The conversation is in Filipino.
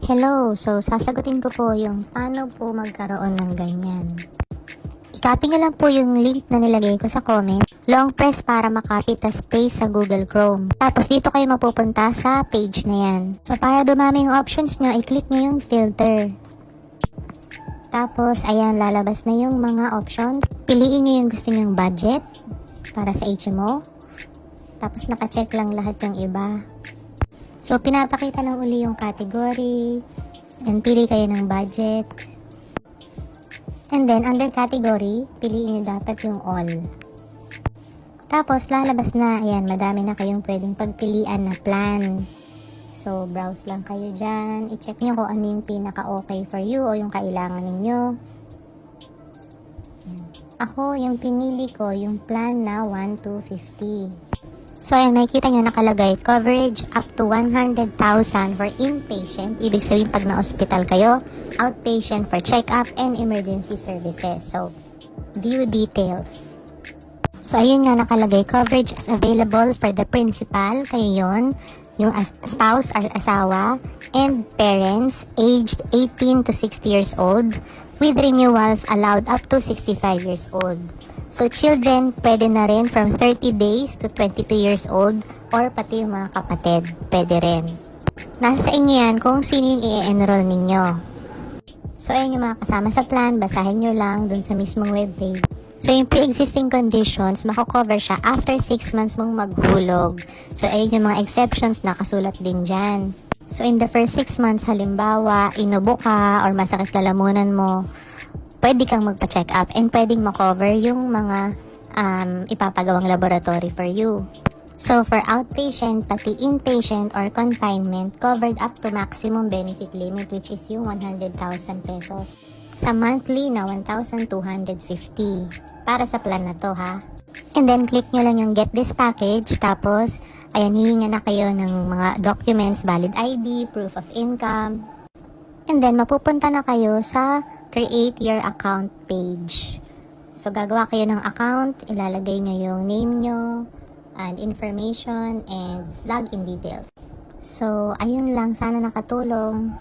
Hello, so sasagutin ko po yung paano po magkaroon ng ganyan. I-copy nyo lang po yung link na nilagay ko sa comment. Long press para makopy tas paste sa Google Chrome. Tapos dito kayo mapupunta sa page na yan. So para dumami yung options nyo, i-click nyo yung filter. Tapos ayan, lalabas na yung mga options. Piliin nyo yung gusto nyong budget para sa HMO. Tapos naka-check lang lahat yung iba. So, pinapakita lang uli yung category, and pili kayo ng budget. And then, under category, piliin nyo dapat yung all. Tapos, lalabas na, ayan, madami na kayong pwedeng pagpilian na plan. So, browse lang kayo dyan. I-check nyo kung ano yung pinaka-okay for you o yung kailangan ninyo. Ako, yung pinili ko, yung plan na 1-250. So, ayan, makikita nyo nakalagay, coverage up to 100,000 for inpatient. Ibig sabihin, pag na-hospital kayo, outpatient for check-up and emergency services. So, view details. So, ayun nga nakalagay, coverage is available for the principal, kayo yun, yung spouse or asawa, and parents aged 18 to 60 years old, with renewals allowed up to 65 years old. So, children, pwede na rin from 30 days to 22 years old or pati yung mga kapatid, pwede rin. Nasa sa inyo yan kung sino yung i-enroll ninyo. So, ayun yung mga kasama sa plan, basahin nyo lang dun sa mismong webpage. So, yung pre-existing conditions, mako-cover siya after 6 months mong maghulog. So, ayun yung mga exceptions na kasulat din dyan. So, in the first 6 months, halimbawa, inubo ka or masakit lalamunan mo, pwede kang magpa-check up and pwedeng makover yung mga ipapagawang laboratory for you. So, for outpatient, pati inpatient or confinement, covered up to maximum benefit limit which is yung 100,000 pesos. Sa monthly na 1,250 para sa plan na to ha. And then, click nyo lang yung get this package. Tapos, ayan, hihinga na kayo ng mga documents, valid ID, proof of income. And then, mapupunta na kayo sa create your account page. So, gagawa kayo ng account, ilalagay nyo yung name nyo, and information, and login details. So, ayun lang. Sana nakatulong.